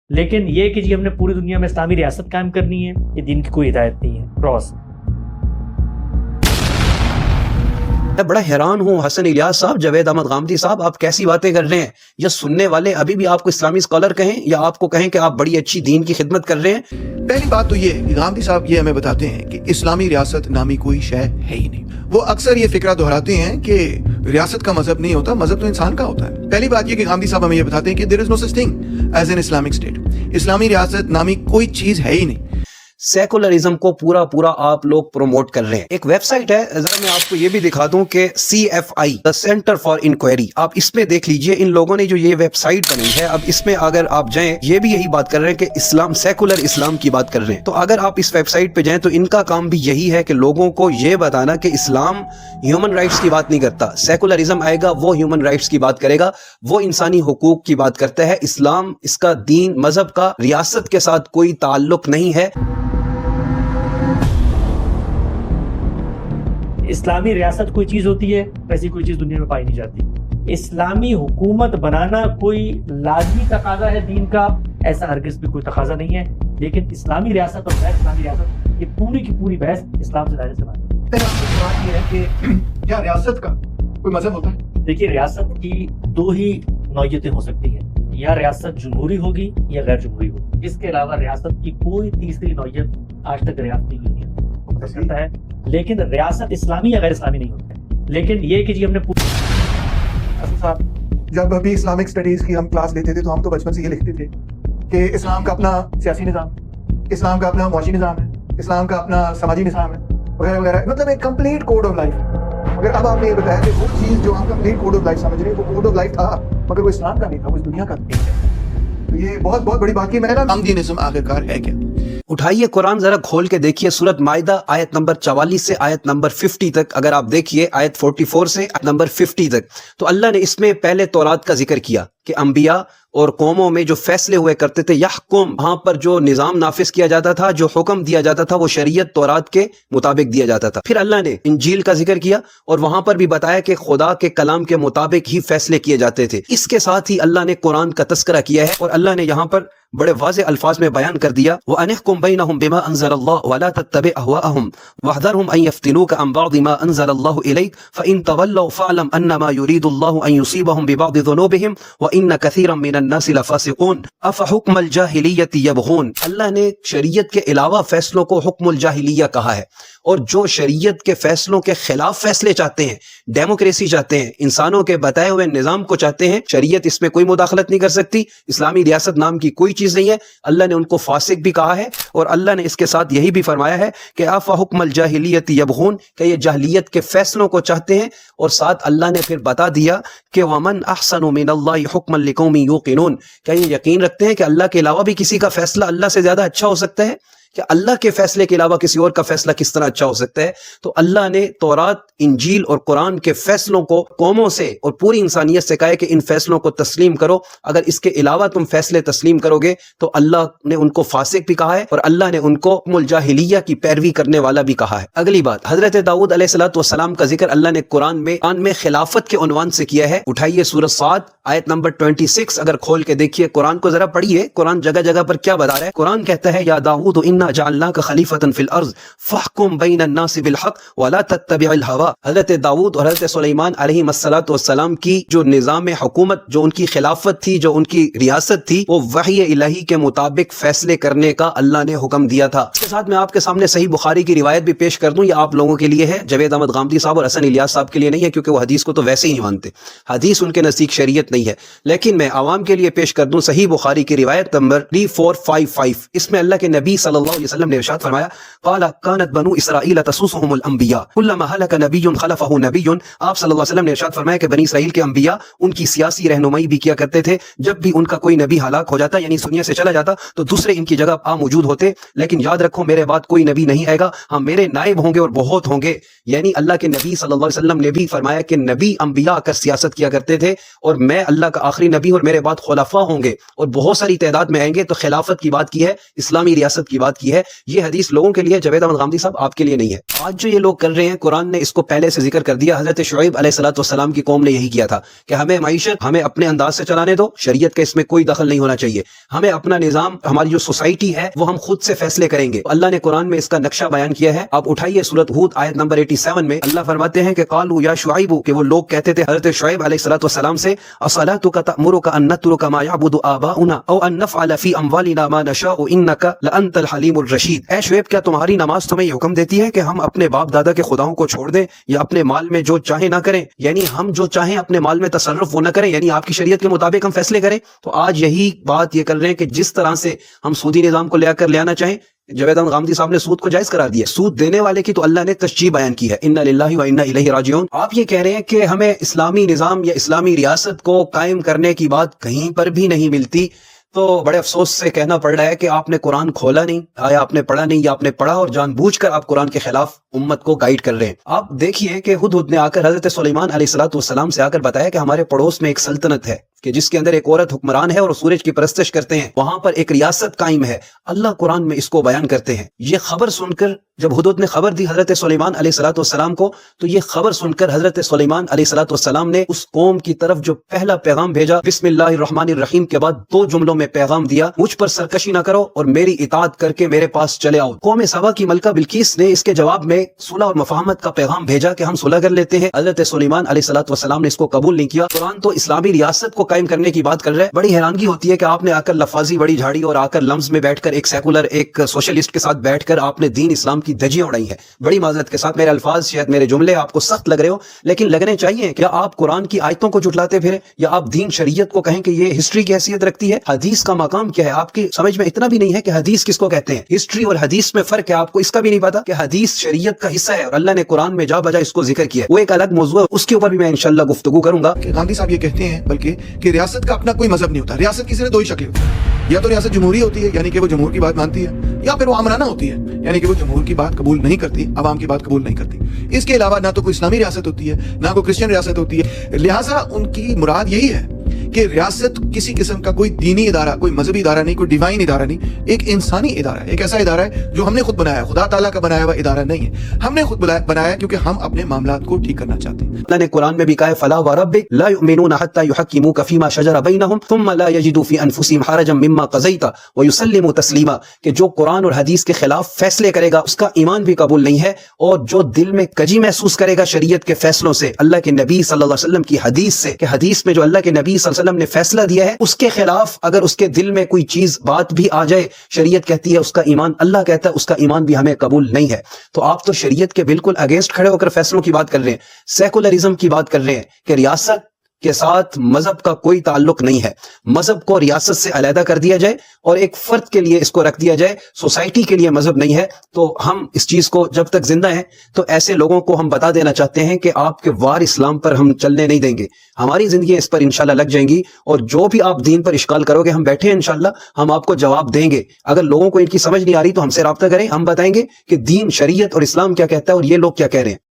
لیکن یہ کہ جی ہم نے پوری دنیا میں اسلامی ریاست قائم کرنی ہے، یہ دین کی کوئی ہدایت نہیں ہے. کراس. میں بڑا حیران ہوں حسن الیاس صاحب، جاوید احمد غامدی صاحب، آپ کیسی باتیں کر رہے ہیں؟ یا سننے والے ابھی بھی آپ کو اسلامی اسکالر کہیں یا آپ کو کہیں کہ آپ بڑی اچھی دین کی خدمت کر رہے ہیں؟ پہلی بات تو یہ ہے کہ غامدی صاحب یہ ہمیں بتاتے ہیں کہ اسلامی ریاست نامی کوئی شے ہے ہی نہیں. وہ اکثر یہ فکرہ دہراتے ہیں کہ ریاست کا مذہب نہیں ہوتا، مذہب تو انسان کا ہوتا ہے. پہلی بات یہ کہ غامدی صاحب ہمیں یہ بتاتے ہیں کہ there is no such thing as an Islamic state. اسلامی ریاست نامی کوئی چیز ہے ہی نہیں. سیکولرزم کو پورا آپ لوگ پروموٹ کر رہے ہیں. ایک ویب سائٹ ہے، ذرا میں آپ کو یہ بھی دکھا دوں کہ CFI دا سینٹر فار انکوائری، آپ اس میں دیکھ لیجئے ان لوگوں نے جو یہ ویب سائٹ بنائی ہے. اب اس میں اگر آپ جائیں، یہ بھی یہی بات کر رہے ہیں کہ اسلام سیکولر اسلام کی بات کر رہے ہیں. تو اگر آپ اس ویب سائٹ پہ جائیں تو ان کا کام بھی یہی ہے کہ لوگوں کو یہ بتانا کہ اسلام ہیومن رائٹس کی بات نہیں کرتا. سیکولرزم آئے گا وہ ہیومن رائٹس کی بات کرے گا، وہ انسانی حقوق کی بات کرتا ہے. اسلام، اس کا دین، مذہب کا ریاست کے ساتھ کوئی تعلق نہیں ہے. اسلامی ریاست کوئی چیز ہوتی ہے، ایسی کوئی چیز دنیا میں پائی نہیں جاتی. اسلامی حکومت بنانا کوئی لازمی تقاضا ہے دین کا، ایسا ہرگز بھی کوئی تقاضا نہیں ہے. لیکن اسلامی ریاست اور غیر اسلامی ریاست، یہ پوری کی پوری بحث اسلام سے دائرے سے باہر ہے. پہلا سوال یہ ہے کہ کیا ریاست کا کوئی مذہب ہوتا ہے؟ دیکھیے، ریاست کی دو ہی نوعیتیں ہو سکتی ہیں، یا ریاست جمہوری ہوگی یا غیر جمہوری ہوگی. اس کے علاوہ ریاست کی کوئی تیسری نوعیت آج تک ریاست نہیں ہوئی ہے. لیکن ریاست اسلامی یا غیر اسلامی نہیں ہوتا ہے. لیکن یہ کہ جی ہم نے صاحب، جب ابھی اسلامک اسٹڈیز کی ہم کلاس لیتے تھے تو ہم تو بچپن سے یہ لکھتے تھے کہ اسلام کا اپنا سیاسی نظام، اسلام کا اپنا معاشی نظام ہے، اسلام کا اپنا سماجی نظام ہے، وغیرہ وغیرہ. مطلب ایک کمپلیٹ کوڈ آف لائف. مگر اب آپ نے یہ بتایا کہ وہ چیز جو ہم کمپلیٹ کوڈ آف لائف سمجھ رہے ہیں وہ کوڈ آف لائف تھا، مگر وہ اسلام کا نہیں تھا، وہ اس دنیا کا تھا. تو یہ بہت بڑی بات کی. میں نا دینزم آخرکار ہے کیا؟ اٹھائیے قرآن ذرا کھول کے دیکھیے، سورۃ مائدہ آیت نمبر 44 سے آیت نمبر 50 تک. اگر آپ دیکھیے آیت 44 سے آیت نمبر 50 تک، تو اللہ نے اس میں پہلے تورات کا ذکر کیا کہ انبیاء اور قوموں میں جو فیصلے ہوئے کرتے تھے، یحکم، وہاں پر جو نظام نافذ کیا جاتا تھا، جو حکم دیا جاتا تھا، وہ شریعت تورات کے مطابق دیا جاتا تھا. پھر اللہ نے انجیل کا ذکر کیا اور وہاں پر بھی بتایا کہ خدا کے کلام کے مطابق ہی فیصلے کیے جاتے تھے. اس کے ساتھ ہی اللہ نے قرآن کا تذکرہ کیا ہے اور اللہ نے یہاں پر بڑے واضح الفاظ میں بیان کر دیا، وَأَنِحْكُمْ بَيْنَهُمْ بِمَا أَنزَلَ اللَّهُ وَلَا تَتَّبِعْ أَهْوَاءَهُمْ وَاحْذَرْهُمْ أَن يَفْتِنُوكَ عَن بَعْضِ مَا أَنزَلَ اللَّهُ إِلَيْكَ فَإِن تَوَلَّوْا فَاعْلَمْ أَنَّمَا يُرِيدُ اللَّهُ أَن يُصِيبَهُم بِبَعْضِ ذُنُوبِهِمْ وَإِنَّ كَثِيرًا مِنَ النَّاسِ لَفَاسِقُونَ أَفَحُكْمَ الْجَاهِلِيَّةِ يَبْغُونَ. اللہ نے شریعت کے علاوہ فیصلوں کو حکم الجاہلیہ کہا ہے، اور جو شریعت کے فیصلوں کے خلاف فیصلے چاہتے ہیں، ڈیموکریسی چاہتے ہیں، انسانوں کے بتائے ہوئے نظام کو چاہتے ہیں، شریعت اس میں کوئی مداخلت نہیں کر سکتی. اسلامی ریاست نام کی کوئی چیز نہیں ہے. اللہ نے ان کو فاسق بھی کہا ہے، اور اللہ نے اس کے ساتھ یہی بھی فرمایا ہے کہ افحکم الجاہلیت یبغون، کہ یہ جاہلیت کے فیصلوں کو چاہتے ہیں. اور ساتھ اللہ نے پھر بتا دیا کہ ومن احسن من اللہ حکما لقوم یوقنون، کہ یہ یقین رکھتے ہیں کہ اللہ کے علاوہ بھی کسی کا فیصلہ اللہ سے زیادہ اچھا ہو سکتا ہے، کہ اللہ کے فیصلے کے علاوہ کسی اور کا فیصلہ کس طرح اچھا ہو سکتا ہے. تو اللہ نے تورات، انجیل اور قرآن کے فیصلوں کو قوموں سے اور پوری انسانیت سے کہا ہے کہ ان فیصلوں کو تسلیم کرو. اگر اس کے علاوہ تم فیصلے تسلیم کرو گے تو اللہ نے ان کو فاسق بھی کہا ہے، اور اللہ نے ان کو حکم الجاہلیہ کی پیروی کرنے والا بھی کہا ہے. اگلی بات، حضرت داؤد علیہ السلام کا ذکر اللہ نے قرآن میں خلافت کے عنوان سے کیا ہے. اٹھائیے سورۃ صاد آیت نمبر 26، اگر کھول کے دیکھیے قرآن کو ذرا پڑھیے. قرآن جگہ جگہ پر کیا بتا رہا ہے؟ قرآن کہتا ہے، یا داؤد انا جعلناک خلیفۃ فی الارض فاحکم بین الناس بالحق ولا تتبع الہویٰ. حضرت داؤد اور حضرت سلیمان علیہ السلام کی جو نظام حکومت، جو ان کی خلافت تھی، جو ان کی ریاست تھی، وہ وحی الہی کے مطابق فیصلے کرنے کا اللہ نے حکم دیا تھا. اس کے ساتھ میں آپ کے سامنے صحیح بخاری کی روایت بھی پیش کر دوں. یہ آپ لوگوں کے لیے ہے، جاوید احمد غامدی صاحب اور حسن الیاس صاحب کے لیے نہیں ہے، کیونکہ وہ حدیث کو تو ویسے ہی نہیں مانتے، حدیث ان کے نزدیک شریعت نہیں ہے. لیکن میں عوام کے لیے پیش کر دوں صحیح بخاری کی روایت نمبر 3455. اس میں اللہ کے نبی صلی اللہ علیہ وسلم نے ارشاد فرمایا، قال كانت بنو اسرائیل تسوسهم الانبیاء كلما هلك نبی خلفه نبی. آپ صلی اللہ علیہ وسلم نے ارشاد فرمایا کہ بنی اسرائیل کے انبیاء ان کی سیاسی رہنمائی بھی کیا کرتے تھے. جب بھی ان کا کوئی نبی ہلاک ہو جاتا، یعنی اس دنیا سے چلا جاتا، تو دوسرے ان کی جگہ موجود ہوتے. لیکن یاد رکھو، میرے بعد کوئی نبی نہیں آئے گا، ہاں میرے نائب ہوں گے اور بہت ہوں گے. یعنی اللہ کے نبی صلی اللہ علیہ وسلم نے بھی فرمایا کہ نبی انبیاء کر سیاست کیا کرتے تھے، اور میں اللہ کا آخری نبی اور میرے بعد خلفاء ہوں گے اور بہت ساری تعداد میں آئیں گے. تو خلافت کی بات کی ہے، اسلامی ریاست کی بات کی ہے. یہ حدیث لوگوں کے لیے، جاوید احمد غامدی صاحب آپ کے لیے نہیں ہے. آج جو یہ لوگ کر رہے ہیں، قرآن نے اس کو پہلے سے ذکر کر دیا. حضرت شعیب علیہ الصلوۃ والسلام کی قوم نے یہی کیا تھا کہ ہمیں معیشت ہمیں اپنے انداز سے چلانے دو، شریعت کا اس میں کوئی دخل نہیں ہونا چاہیے. ہمیں اپنا نظام، ہماری جو سوسائٹی ہے وہ ہم خود سے فیصلے کریں گے. اللہ نے قرآن میں اس کا نقشہ بیان کیا ہے. آپ اٹھائیے سورۃ ہود آیت نمبر 87 میں اللہ فرماتے ہیں کہ قالوا یا شعیب، کہ وہ لوگ کہتے تھے حضرت شعیب علیہ الصلوۃ والسلام سے، اصلاتک تأمرک ان نترک ما یعبد آباؤنا او ان نفعل فی اموالنا ما نشاء انک لانت الحلیم الرشید. اے شعیب، کیا تمہاری نماز تمہیں یہ حکم دیتی ہے کہ ہم اپنے باپ دادا کے خداؤں کو چھوڑ دیں یا اپنے مال میں جو چاہیں نہ کریں؟ یعنی ہم جو چاہیں اپنے مال میں تصرف وہ نہ کریں، یعنی آپ کی شریعت کے مطابق ہم فیصلے کریں. تو آج یہی بات یہ کر رہے ہیں کہ جس طرح سے ہم سودی نظام کو لے کر لے آنا چاہیں، جاوید احمد غامدی صاحب نے سود کو جائز قرار دیا. سود دینے والے کی تو اللہ نے تشجیع بیان کی ہے، انا للہ و انا الیہ راجعون. آپ یہ کہہ رہے ہیں کہ ہمیں اسلامی نظام یا اسلامی ریاست کو قائم کرنے کی بات کہیں پر بھی نہیں ملتی. تو بڑے افسوس سے کہنا پڑ رہا ہے کہ آپ نے قرآن کھولا نہیں، آیا آپ نے پڑھا نہیں، یا آپ نے پڑھا اور جان بوجھ کر آپ قرآن کے خلاف امت کو گائیڈ کر رہے ہیں. آپ دیکھیے کہ ہدہد نے آ کر حضرت سلیمان علیہ الصلوۃ والسلام سے آ کر بتایا کہ ہمارے پڑوس میں ایک سلطنت ہے کہ جس کے اندر ایک عورت حکمران ہے اور سورج کی پرستش کرتے ہیں، وہاں پر ایک ریاست قائم ہے. اللہ قرآن میں اس کو بیان کرتے ہیں. یہ خبر سن کر جب ہدہد نے خبر دی حضرت سلیمان علیہ الصلوۃ والسلام کو، تو یہ خبر سن کر حضرت سلیمان علیہ الصلوۃ والسلام نے اس قوم کی طرف جو پہلا پیغام بھیجا، بسم اللہ الرحمن الرحیم کے بعد 2 جملوں میں پیغام دیا، مجھ پر سرکشی نہ کرو اور میری اطاعت کر کے میرے پاس چلے آؤ. قوم سبا کی ملکہ بلقیس نے اس کے جواب میں صلح اور مفاہمت کا پیغام بھیجا کہ ہم صلح کر لیتے ہیں. حضرت سلیمان علیہ الصلوۃ والسلام نے اس کو قبول نہیں کیا. قرآن تو اسلامی ریاست کو قائم کرنے کی بات کر رہا ہے. بڑی حیرانگی ہوتی ہے کہ آپ نے آ کر لفاظی بڑی جھاڑی اور آ کر لمز میں بیٹھ کر ایک سیکولر ایک سوشلسٹ کے ساتھ بیٹھ کر آپ نے دین اسلام کی دھجیاں اڑائی ہیں. بڑی معذرت کے ساتھ میرے الفاظ، شاید میرے جملے آپ کو سخت لگ رہے ہو، لیکن لگنے چاہیے. کیا آپ قرآن کی آیتوں کو جھٹلاتے پھریں یا آپ دین شریعت کو کہیں کہ یہ ہسٹری کی حیثیت رکھتی ہے؟ حدیث کا مقام کیا ہے؟ آپ کی سمجھ میں اتنا بھی نہیں ہے کہ حدیث کس کو کہتے ہیں. ہسٹری اور حدیث میں فرق ہے، آپ کو اس کا بھی نہیں پتا کہ حدیث شریعت کا حصہ ہے اور اللہ نے قرآن میں جا بجا اس کو ذکر کیا ہے. وہ ایک الگ موضوع ہے، اس کے اوپر بھی میں انشاءاللہ گفتگو کروں گا. کہ غامدی صاحب یہ کہتے ہیں بلکہ کہ ریاست کا اپنا کوئی مذہب نہیں ہوتا. ریاست کی صرف 2 ہی شکلیں ہوتی ہیں، یا تو ریاست جمہوری ہوتی ہے یعنی کہ وہ جمہور کی بات مانتی ہے، یا پھر وہ آمرانہ ہوتی ہے یعنی کہ وہ جمہور کی بات قبول نہیں کرتی، عوام کی بات قبول نہیں کرتی. اس کے علاوہ نہ تو کوئی اسلامی ریاست ہوتی ہے نہ کوئی کرسچن ریاست ہوتی ہے. لہٰذا ان کی مراد یہی ہے کہ ریاست کسی قسم کا کوئی دینی ادارہ، کوئی مذہبی ادارہ نہیں، کوئی ڈیوائن ادارہ نہیں، ایک انسانی ادارہ ہے. ایک ایسا ادارہ ہے جو ہم نے خود بنایا ہے، خدا تعالیٰ کا بنایا ہوا ادارہ نہیں ہے. ہم نے خود بنایا کیونکہ ہم اپنے معاملات کو ٹھیک کرنا چاہتے ہیں. اللہ نے قرآن میں بھی کہا ہے فلا وربک لا یؤمنون حتى يحكموك فيما شجر بينهم ثم لا يجدوا في انفسهم حرجا مما قضيت ويسلموا تسلیما. کہ جو قرآن اور حدیث کے خلاف فیصلے کرے گا اس کا ایمان بھی قبول نہیں ہے، اور جو دل میں کجی محسوس کرے گا شریعت کے فیصلوں سے، اللہ کے نبی صلی اللہ علیہ وسلم کی حدیث سے، کہ حدیث میں جو اللہ کے نبی صلی اللہ علیہ وسلم نے فیصلہ دیا ہے اس کے خلاف اگر اس کے دل میں کوئی چیز بات بھی آ جائے، شریعت کہتی ہے اس کا ایمان، اللہ کہتا ہے اس کا ایمان بھی ہمیں قبول نہیں ہے. تو آپ تو شریعت کے بالکل اگینسٹ کھڑے ہو کر فیصلوں کی بات کر رہے ہیں، سیکولرزم کی بات کر رہے ہیں کہ ریاست کے ساتھ مذہب کا کوئی تعلق نہیں ہے، مذہب کو ریاست سے علیحدہ کر دیا جائے اور ایک فرد کے لیے اس کو رکھ دیا جائے، سوسائٹی کے لیے مذہب نہیں ہے. تو ہم اس چیز کو جب تک زندہ ہیں تو ایسے لوگوں کو ہم بتا دینا چاہتے ہیں کہ آپ کے وار اسلام پر ہم چلنے نہیں دیں گے. ہماری زندگی اس پر انشاءاللہ لگ جائیں گی، اور جو بھی آپ دین پر اشکال کرو گے ہم بیٹھے ہیں انشاءاللہ، ہم آپ کو جواب دیں گے. اگر لوگوں کو ان کی سمجھ نہیں آ رہی تو ہم سے رابطہ کریں، ہم بتائیں گے کہ دین شریعت اور اسلام کیا کہتا ہے اور یہ لوگ کیا کہہ رہے ہیں.